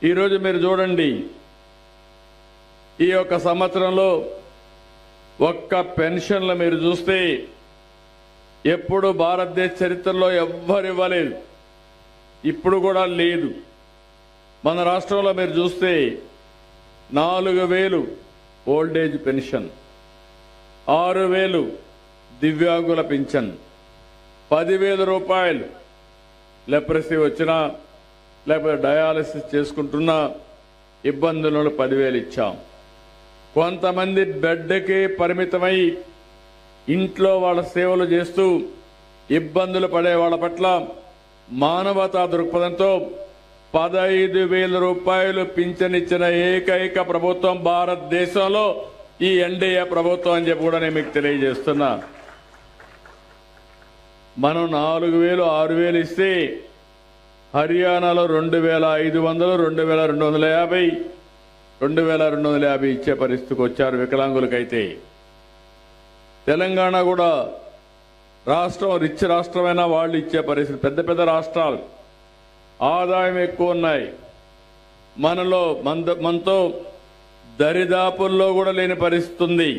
ఈరోజు మీరు చూడండి, ఈ యొక్క సంవత్సరంలో ఒక్క పెన్షన్లు మీరు చూస్తే ఎప్పుడు భారతదేశ చరిత్రలో ఎవ్వరు ఇవ్వలేదు, ఇప్పుడు కూడా లేదు. మన రాష్ట్రంలో మీరు చూస్తే 4,000 ఓల్డేజ్ పెన్షన్, 6,000 దివ్యాంగుల పింఛన్, 10,000 రూపాయలు లెప్రసీ వచ్చినా లేకపోతే డయాలసిస్ చేసుకుంటున్నా ఇబ్బందులను 10,000 ఇచ్చాం. కొంతమంది బెడ్కి పరిమితమై ఇంట్లో వాళ్ళ సేవలు చేస్తూ ఇబ్బందులు పడే వాళ్ళ పట్ల మానవతా దృక్పథంతో 15,000 రూపాయలు పింఛన్ ఇచ్చిన ఏకైక ప్రభుత్వం భారతదేశంలో ఈ ఎన్డీఏ ప్రభుత్వం అని చెప్పి కూడా నేను మీకు తెలియజేస్తున్నా. మనం 4,000, 6,000 ఇస్తే హర్యానాలో 2,500, 2,250, 2,250 ఇచ్చే పరిస్థితికి వచ్చారు వికలాంగులకైతే. తెలంగాణ కూడా రాష్ట్రం రిచ్ రాష్ట్రమైనా వాళ్ళు ఇచ్చే పరిస్థితి. పెద్ద పెద్ద రాష్ట్రాలు ఆదాయం ఎక్కువ ఉన్నాయి, మనతో దరిదాపుల్లో కూడా లేని పరిస్థితి ఉంది.